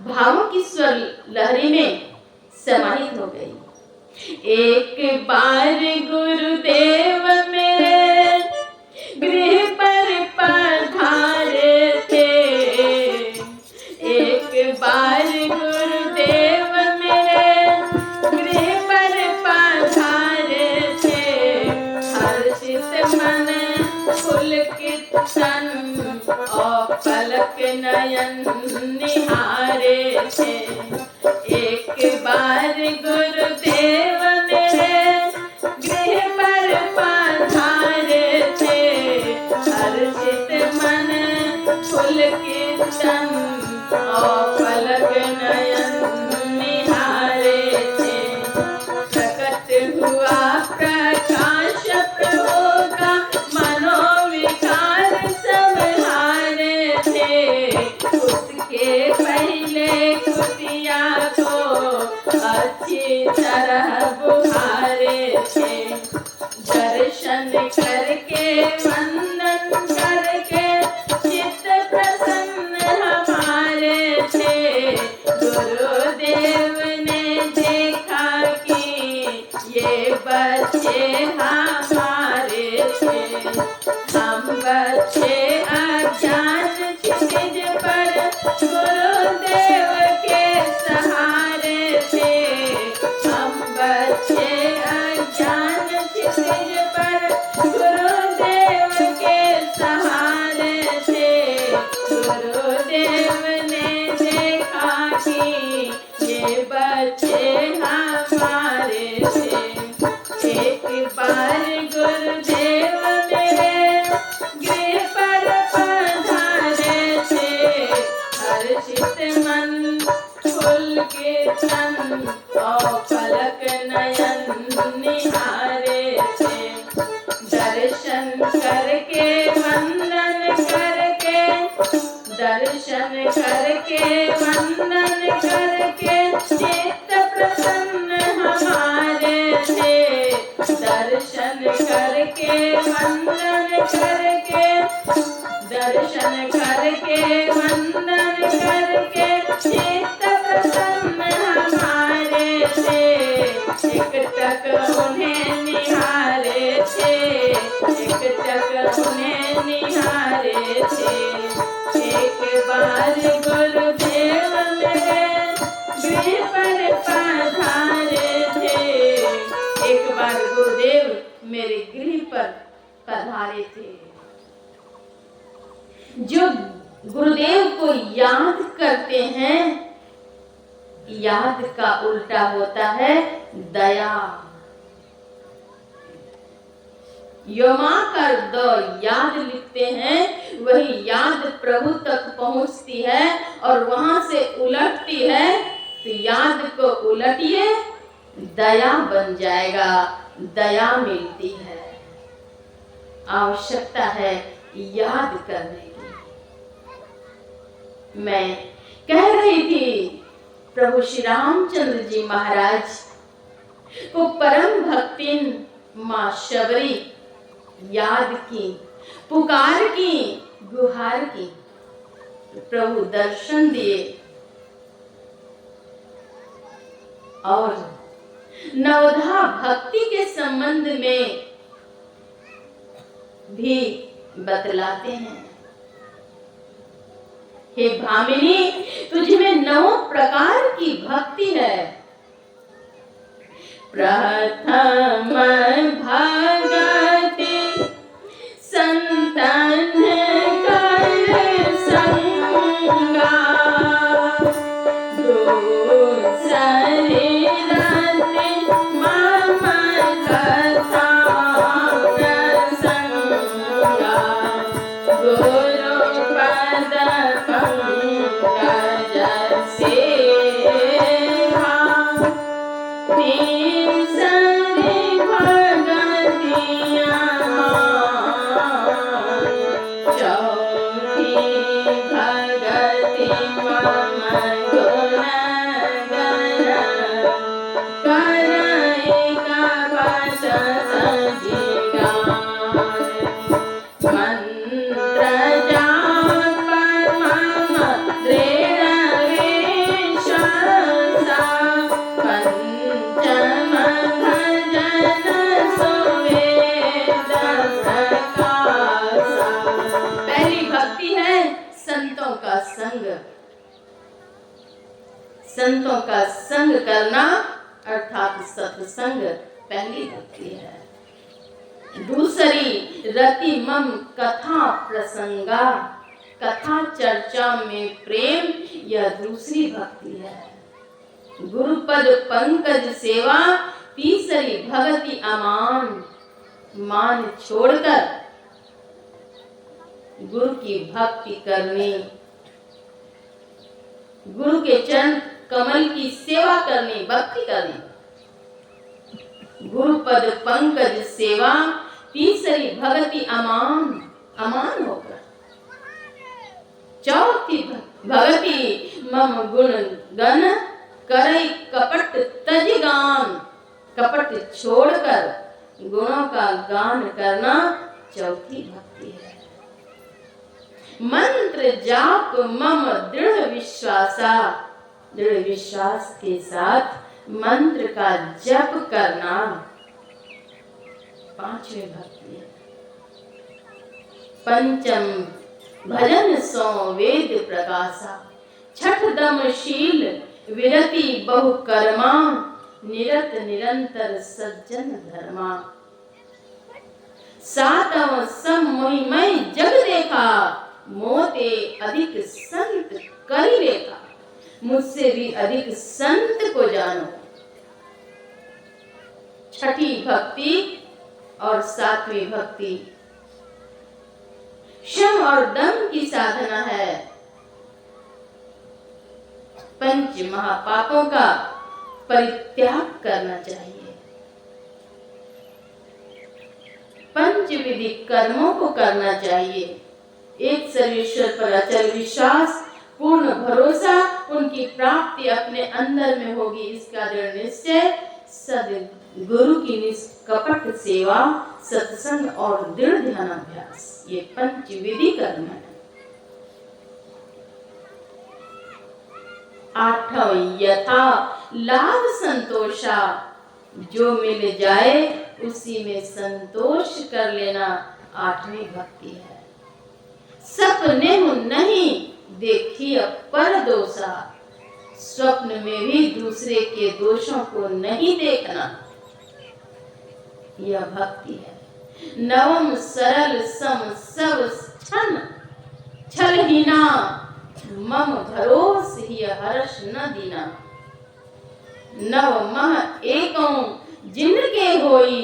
भावों की स्वर लहरी में समाहित हो गई। एक बार गुरुदेव मेरे गृह पर पधारे थे। एक बार गुरुदेव मेरे गृह पर पधारे थे। हर्षित मन पुलकित तन और पलक नयन निहारे थे। एक बार गुरुदेव मेरे गृह पर पधारे थे। हर्षित मन पुलकित तन और पलक नयन निहारे थे। प्रकट हुआ प्रकाश प्रभु का, मनोविकार सब हारे थे। उसके पहले कुतिया को अच्छी तरह बुहारे थे। दर्शन करके वंदन करके चित्त प्रसन्न हमारे थे। गुरुदेव ने देखा कि ये बच्चे हमारे थे। हम बच्चे अज्ञान क्षितिज पर गुरुदेव के सहारे थे। हम बच्चे अज्ञान क्षितिज पर गुरुदेव के सहारे थे। गुरुदेव ने देखा कि ये बच्चे हमारे थे। एक बार गुरुदेव मेरे गृह पर पधारे थे। हर्षित मन पुलकित तन और पलक नयन निहारे थे। दर्शन करके वंदन करके, दर्शन करके वंदन करके चित्त प्रसन्न हमारे थे। दर्शन करके वंदन करके, दर्शन करके वंदन करके चित्त प्रसन्न हमारे थे। एकटक उन्हें निहारे थे। एकटक उन्हें निहारे थे। एक बार गुरुदेव मेरे गृह पर पधारे थे। एक बार गुरुदेव मेरे गृह पर पधारे थे। जो गुरुदेव को याद करते हैं, याद का उल्टा होता है दया। यमा कर दो याद लिखते हैं, वही याद प्रभु तक पहुंचती है और वहां से उलटती है। तो याद को उलटिए, दया बन जाएगा, दया मिलती है। आवश्यकता है याद करने की। मैं कह रही थी प्रभु श्री रामचंद्र जी महाराज को परम भक्तिन माँ शबरी याद की, पुकार की, गुहार की, प्रभु दर्शन दिए और नवधा भक्ति के संबंध में भी बतलाते हैं। हे भामिनी, तुझ में 9 प्रकार की भक्ति है। प्रथम भगति संतन कर संगा, दूसरी रति मम कथा प्रसंगा, गुरु पद पंकज सेवा, तीसरी भगतियाँ, चौथी भगति मम गुण गण, करैका बस सजिगान, मंत्र जाप मम दृढ़ विश्वासा, पंचम भजन सुवेद प्रकाशा। पहली भक्ति है संतों का संग। संतों का संग करना अर्थात सत्संग पहली भक्ति है। दूसरी रति मम कथा प्रसंगा, कथा चर्चा में प्रेम, यह दूसरी भक्ति है। गुरुपद पंकज सेवा, तीसरी भक्ति अमान, मान छोड़कर गुरु की भक्ति करनी, गुरु के चरण कमल की सेवा करनी, भक्ति करनी। गुरुपद पंकज सेवा, तीसरी भक्ति अमान, अमान होकर। चौथी भक्ति मम गुण गण, करई कपट तज गान, कपट छोड़कर गुणों का गान करना चौथी भक्ति है। मंत्र जाप मम दृढ़ विश्वासा, दृढ़ विश्वास के साथ मंत्र का जप करना पांचवी भक्ति है। पंचम भजन सो वेद प्रकाशा, छठ दम शील विरति बहु कर्मा, निरत निरंतर सज्जन धर्मा। सातव सम मोहिमय जग देखा, मोते अधिक संत करी लेखा, मुझसे भी अधिक संत को जानो। छठी भक्ति और सातवीं भक्ति शम और दम की साधना है। पंच महापापों का परित्याग करना चाहिए। पंच विधि कर्मों को करना चाहिए। एक सर्वेश्वर पर अचल विश्वास, पूर्ण भरोसा, उनकी प्राप्ति अपने अंदर में होगी, इसका दृढ़ निश्चय। सद्गुरु की निष्कपट सेवा, सत्संग और दृढ़ ध्यानाभ्यास, ये पंच विधि कर्म है। आठवीं यथा लाभ संतोषा, जो मिल जाए उसी में संतोष कर लेना आठवीं भक्ति है। सपने नहीं देखी पर दोषा, स्वप्न में भी दूसरे के दोषों को नहीं देखना, यह भक्ति है। नवम सरल सम सब छन, छलहीना मम भरोस ही हर्ष न दीना। नव मह एकों जिनके होई,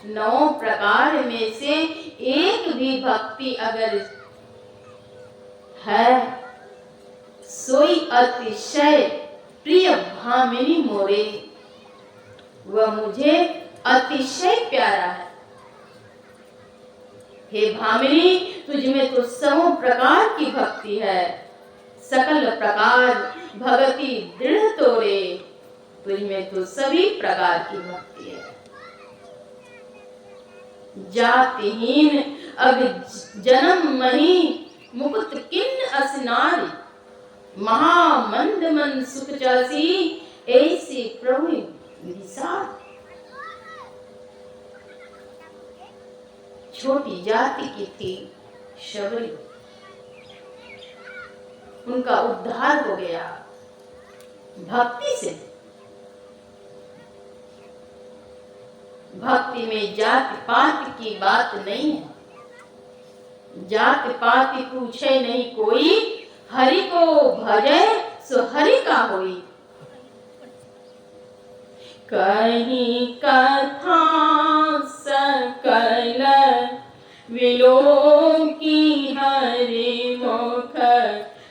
9 प्रकार में से एक भी भक्ति अगर है, सोई अतिशय प्रिय भामिनी मोरे, वह मुझे अतिशय प्यारा है। हे भामिनी, तुझ में तो 100 प्रकार की भक्ति है, सकल प्रकार भगति दृढ़ तोरे, तुझ में तो सभी प्रकार की भक्ति है। जातिहीन अग जन्म मही मुकुट किन असनारी, महामंद मन सुख जासी ऐसी प्रभु विसार। छोटी जाति की थी शबरी, उनका उद्धार हो गया भक्ति से। भक्ति में जात पात की बात नहीं है। जात पात पूछे नहीं कोई, हरि को भजे सो हरि का होई। कहीं कथा सकल विलो की हरि मुख,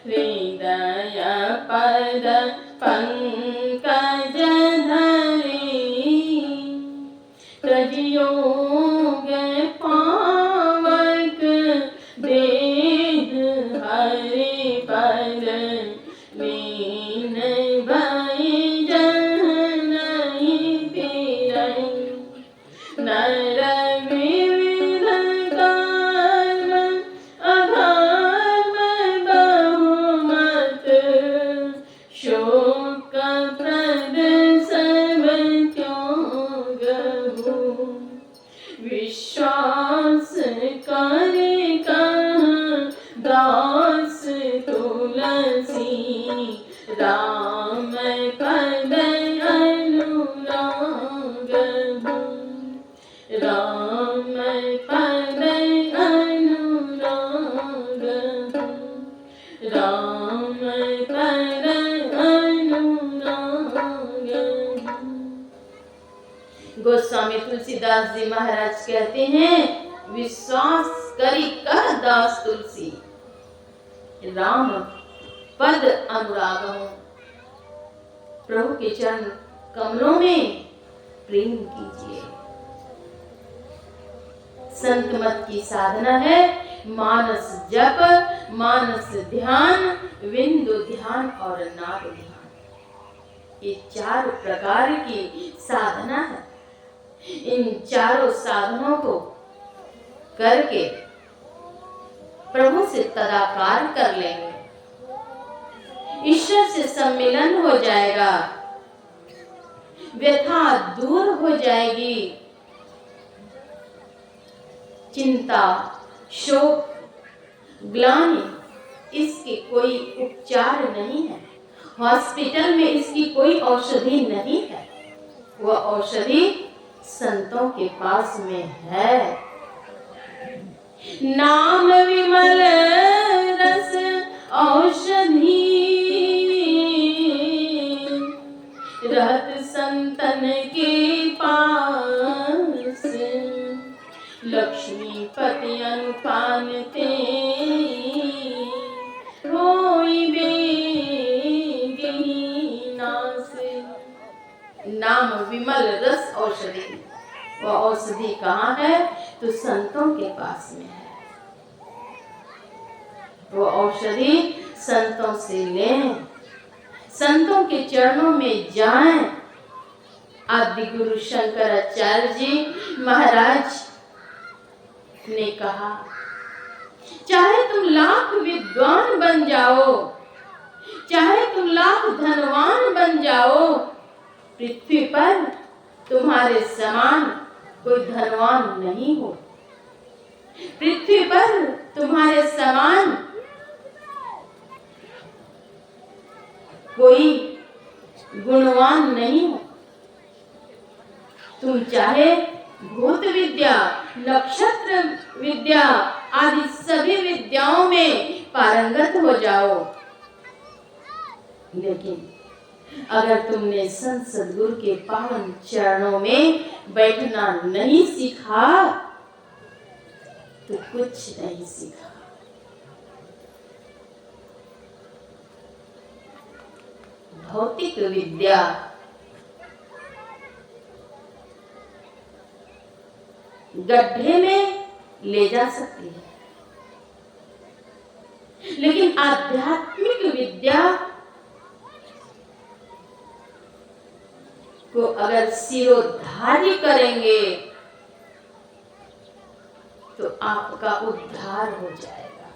हृदय पद पंकज धरी। तजयोग पावक देह हरि पद, लीन भई जन नहीं फिरई। नर विविध कर्म अधर्म बहुमत, शोक प्रद सब क्यों गहु। विश्वास करे कहाँ दास तुलसी, राम पद अनुराग हो। राम पद अनुराग हो, राम पद अनुराग हो। गोस्वामी तुलसीदास जी महाराज कहते हैं, विश्वास करी कर दास तुलसी, राम पद अनुराग हो। प्रभु के चरण कमलों में प्रेम कीजिए। संत मत की साधना है मानस जप, मानस ध्यान, बिंदु ध्यान और नाद ध्यान। ये 4 प्रकार की साधना है। इन चारों साधनों को करके प्रभु से तदाकार कर लेंगे, ईश्वर से सम्मिलन हो जाएगा, व्यथा दूर हो जाएगी। चिंता, शोक, ग्लानि इसके कोई उपचार नहीं है। हॉस्पिटल में इसकी कोई औषधि नहीं है। वह औषधि संतों के पास में है। नाम विमल रस औषधि, रहत संतन के पास। लक्ष्मीपति अनुपान ते, होई बेगिनी नास। नाम विमल रस औषधि, वह औषधि कहाँ है? तो संतों के पास में है। वो औषधि संतों से लें, संतों के चरणों में जाएं। आदि गुरु शंकराचार्य जी महाराज ने कहा, चाहे तुम लाख विद्वान बन जाओ, चाहे तुम लाख धनवान बन जाओ, पृथ्वी पर तुम्हारे समान कोई धनवान नहीं हो। पृथ्वी पर तुम्हारे समान कोई गुणवान नहीं हो। तुम चाहे भूत विद्या, नक्षत्र विद्या आदि सभी विद्याओं में पारंगत हो जाओ, लेकिन अगर तुमने संत सद्गुरु के पावन चरणों में बैठना नहीं सीखा तो कुछ नहीं सीखा। भौतिक विद्या गड्ढे में ले जा सकती है, लेकिन आध्यात्मिक विद्या को अगर सिरोधार्य करेंगे तो आपका उद्धार हो जाएगा,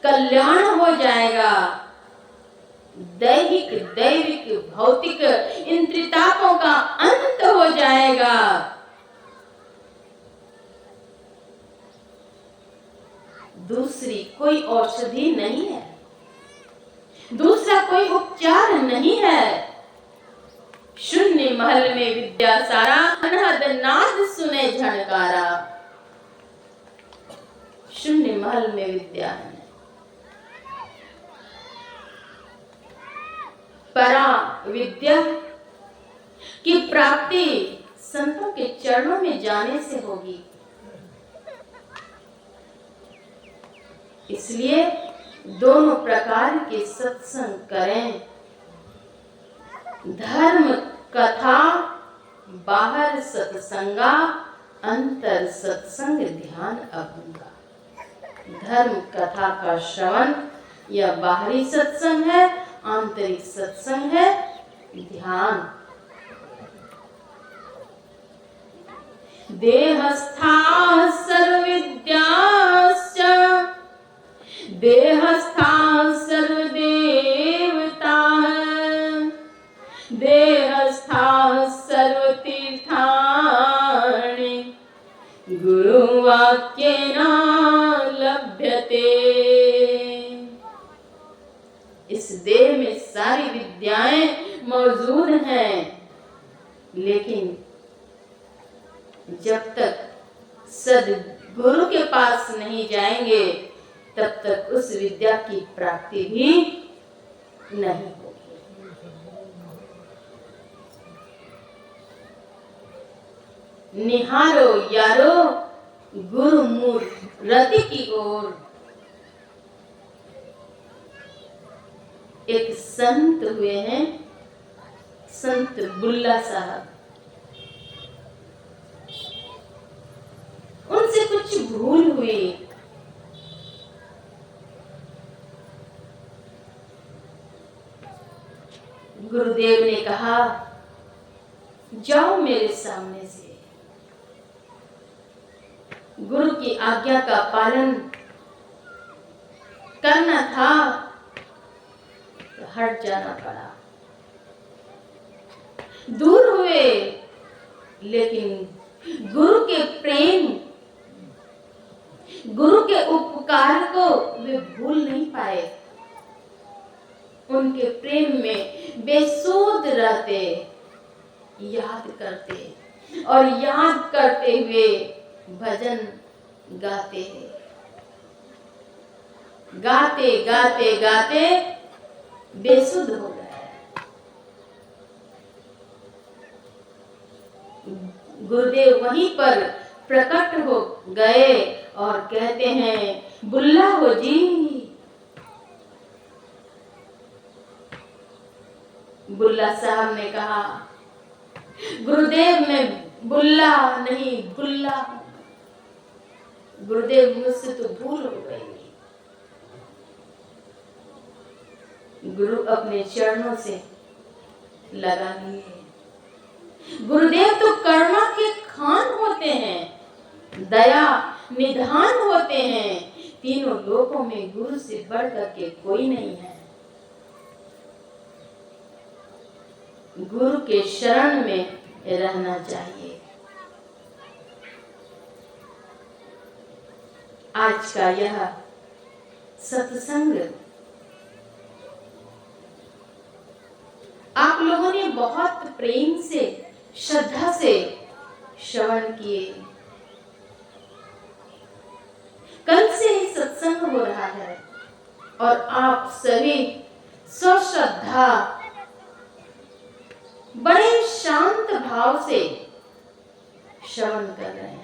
कल्याण हो जाएगा। दैहिक, दैविक, भौतिक इन त्रितापों का अंत हो जाएगा। दूसरी कोई औषधि नहीं है, दूसरा कोई उपचार नहीं है। शून्य महल में विद्या सारा, अनहद नाद सुने झनकारा। शून्य महल में विद्या है। परा विद्या की प्राप्ति संतों के चरणों में जाने से होगी। इसलिए दोनों प्रकार के सत्संग करें। धर्म कथा बाहर सत्संगा, अंतर सत्संग ध्यान अभंगा। धर्म कथा का श्रवण यह बाहरी सत्संग है, आंतरिक सत्संग है ध्यान। देहस्था सर्वविद्याश्च देहस्था सर्वदेवता देहस्था सर्वतीर्थानि गुरुवाक्येन लभ्यते। इस देह में सारी विद्याएं मौजूद हैं, लेकिन जब तक सद्गुरु के पास नहीं जाएंगे तब तक उस विद्या की प्राप्ति भी नहीं होगी। निहारो यारो गुरु मूर्ति की ओर। एक संत हुए हैं, संत बुल्ला साहब। उनसे कुछ भूल हुई। गुरुदेव ने कहा, जाओ मेरे सामने से। गुरु की आज्ञा का पालन करना था तो हट जाना पड़ा। दूर हुए, लेकिन गुरु के प्रेम, गुरु के उपकार को वे भूल नहीं पाए। उनके प्रेम में बेसुध रहते, याद करते और याद करते हुए भजन गाते। गाते गाते गाते बेसुध हो गए। गुरुदेव वहीं पर प्रकट हो गए और कहते हैं, बुल्ला हो जी। बुल्ला साहब ने कहा, गुरुदेव मैं बुल्ला नहीं बुल्ला हूं। गुरुदेव मुझसे तो भूल हो गई। गुरु अपने चरणों से लगा लिए। गुरुदेव तो कर्मा के खान होते हैं, दया निधान होते हैं। तीनों लोकों में गुरु से बढ़कर के कोई नहीं है। गुरु के शरण में रहना चाहिए। आज का यह सत्संग आप लोगों ने बहुत प्रेम से, श्रद्धा से श्रवण किए। कल से ही सत्संग हो रहा है और आप सभी सश्रद्धा बड़े शांत भाव से श्रवण कर रहे हैं।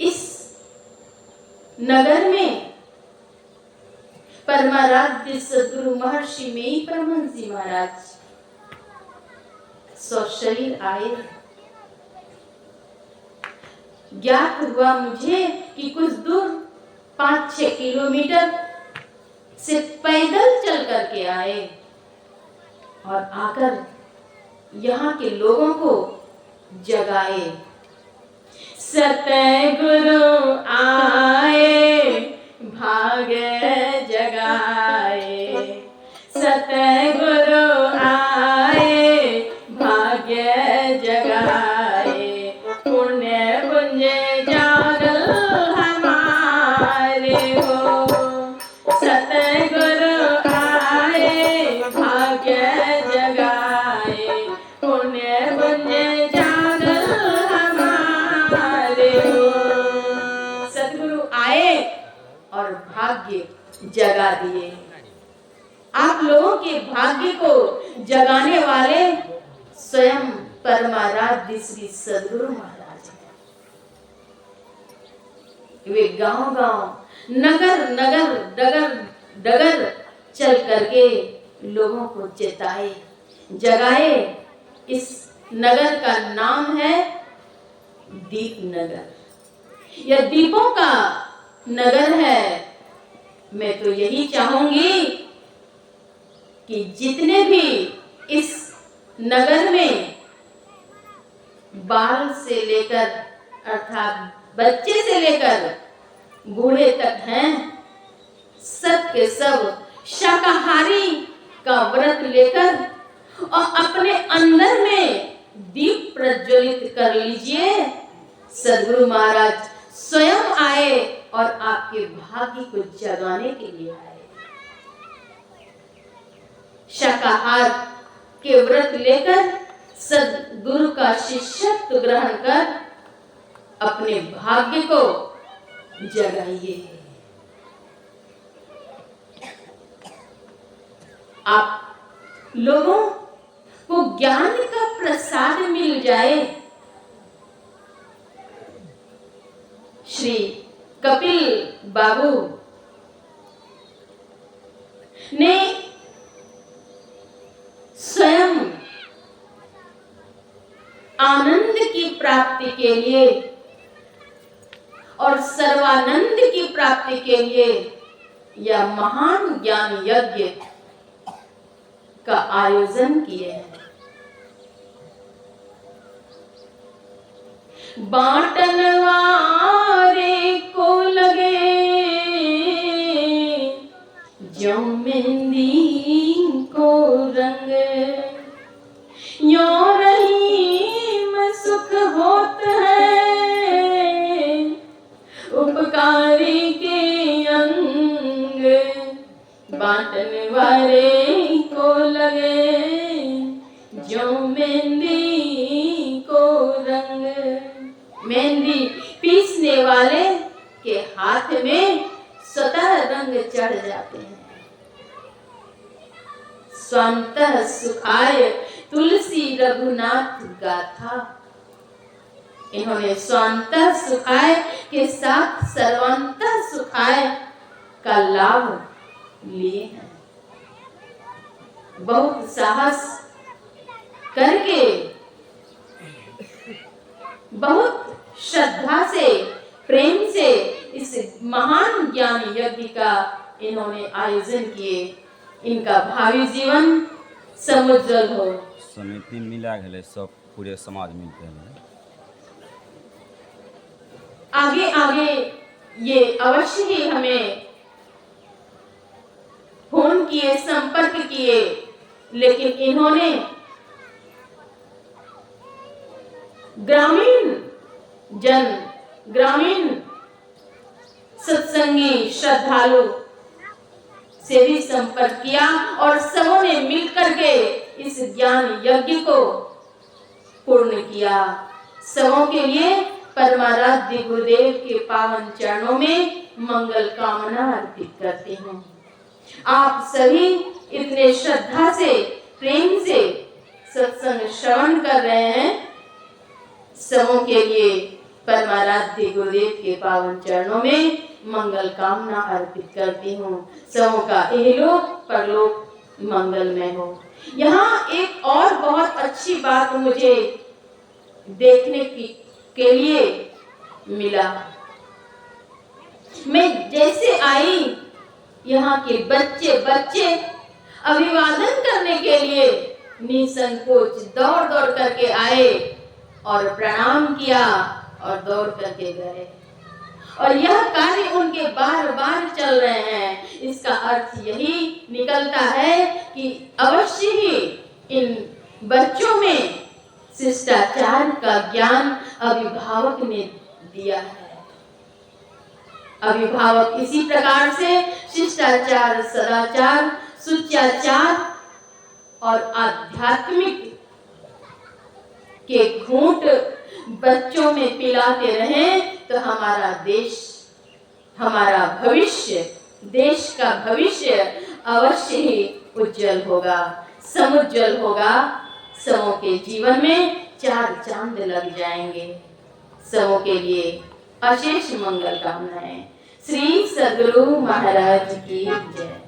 इस नगर में परमाराध्य सद्गुरु महर्षि मेई परमहंस जी महाराज सशरीर आए। ज्ञात हुआ मुझे कि कुछ दूर 5-6 किलोमीटर से पैदल चल करके आए और आकर यहाँ के लोगों को जगाए, सतगुरु आए भाग्य जगाए, सतगुरु आए भाग्य जगाए, पुण्य पुंज जागल हमारे हो, सतगुरु आए भाग्य जगाए, पुण्य पुंज जागल हमारे हो। सतगुरु आए और भाग्य जगा दिए। आप लोगों के भाग्य को जगाने वाले स्वयं परमाराध्य श्री सद्गुरु महाराज हैं। वे गांव-गांव, नगर-नगर, डगर-डगर चल करके लोगों को चेताए, जगाए। इस नगर का नाम है दीप नगर। यह दीपों का नगर है। मैं तो यही चाहूंगी कि जितने भी इस नगर में बाल से लेकर अर्थात बच्चे से लेकर बूढ़े तक हैं, सब के सब शाकाहारी का व्रत लेकर और अपने अंदर में दीप प्रज्वलित कर लीजिए। सद्गुरु महाराज स्वयं आए और आपके भाग्य को जगाने के लिए आए। शाकाहार के व्रत लेकर सद्गुरु का शिष्यत्व ग्रहण कर अपने भाग्य को जगाइए। आप लोगों को ज्ञान का प्रसाद मिल जाए। श्री कपिल बाबू ने स्वयं आनंद की प्राप्ति के लिए और सर्वानंद की प्राप्ति के लिए यह महान ज्ञान यज्ञ का आयोजन किए हैं। बांटन वारे को लगे ज्यों मेहंदी को रंग, यों रहीम सुख होत है उपकारी के अंग। बांटन वारे को लगे ज्यों मेहंदी को रंग। मेहंदी पीसने वाले के हाथ में स्वतः रंग चढ़ जाते हैं। स्वंतः सुखाय तुलसी रघुनाथ गाथा। इन्होंने स्वंतः सुखाय के साथ सर्वंतः सुखाय का लाभ लिए हैं। बहुत साहस करके, बहुत श्रद्धा से, प्रेम से इस महान ज्ञान यज्ञ का इन्होंने आयोजन किए। इनका भावी जीवन समुज्जवल हो। समिति मिला गए, सब पूरे समाज मिलते हैं। आगे आगे ये अवश्य ही हमें फोन किए, संपर्क किए, लेकिन इन्होंने ग्रामीण सत्संगी श्रद्धालु से भी संपर्क किया और सबों ने मिलकर के इस ज्ञान यज्ञ को पूर्ण किया। सबों के लिए परमाराध्य गुरुदेव के पावन चरणों में मंगल कामना अर्पित करती हूँ। आप सभी इतने श्रद्धा से, प्रेम से सत्संग श्रवण कर रहे हैं। सबों के लिए परमाराध्य गुरुदेव के पावन चरणों में मंगल कामना अर्पित करती हूँ। सबों का इहलोक परलोक मंगलमय हो। यहाँ एक और बहुत अच्छी बात मुझे देखने के लिए मिला। मैं जैसे आई, यहाँ के बच्चे अभिवादन करने के लिए निसंकोच दौड़ दौड़ करके आए और प्रणाम किया और दौड़ करके गए। और यह कार्य उनके बार बार चल रहे हैं। इसका अर्थ यही निकलता है कि अवश्य ही इन बच्चों में शिष्टाचार का ज्ञान अभिभावक ने दिया है। अभिभावक इसी प्रकार से शिष्टाचार, सदाचार, सुचाचार और आध्यात्मिक के घूंट बच्चों में पिलाते रहें तो हमारा देश, हमारा भविष्य, देश का भविष्य अवश्य ही उज्जवल होगा, समुज्जवल होगा। सबों के जीवन में 4 चांद लग जाएंगे। सबों के लिए अशेष मंगल कामनाएं। श्री सद्गुरु महाराज की जय।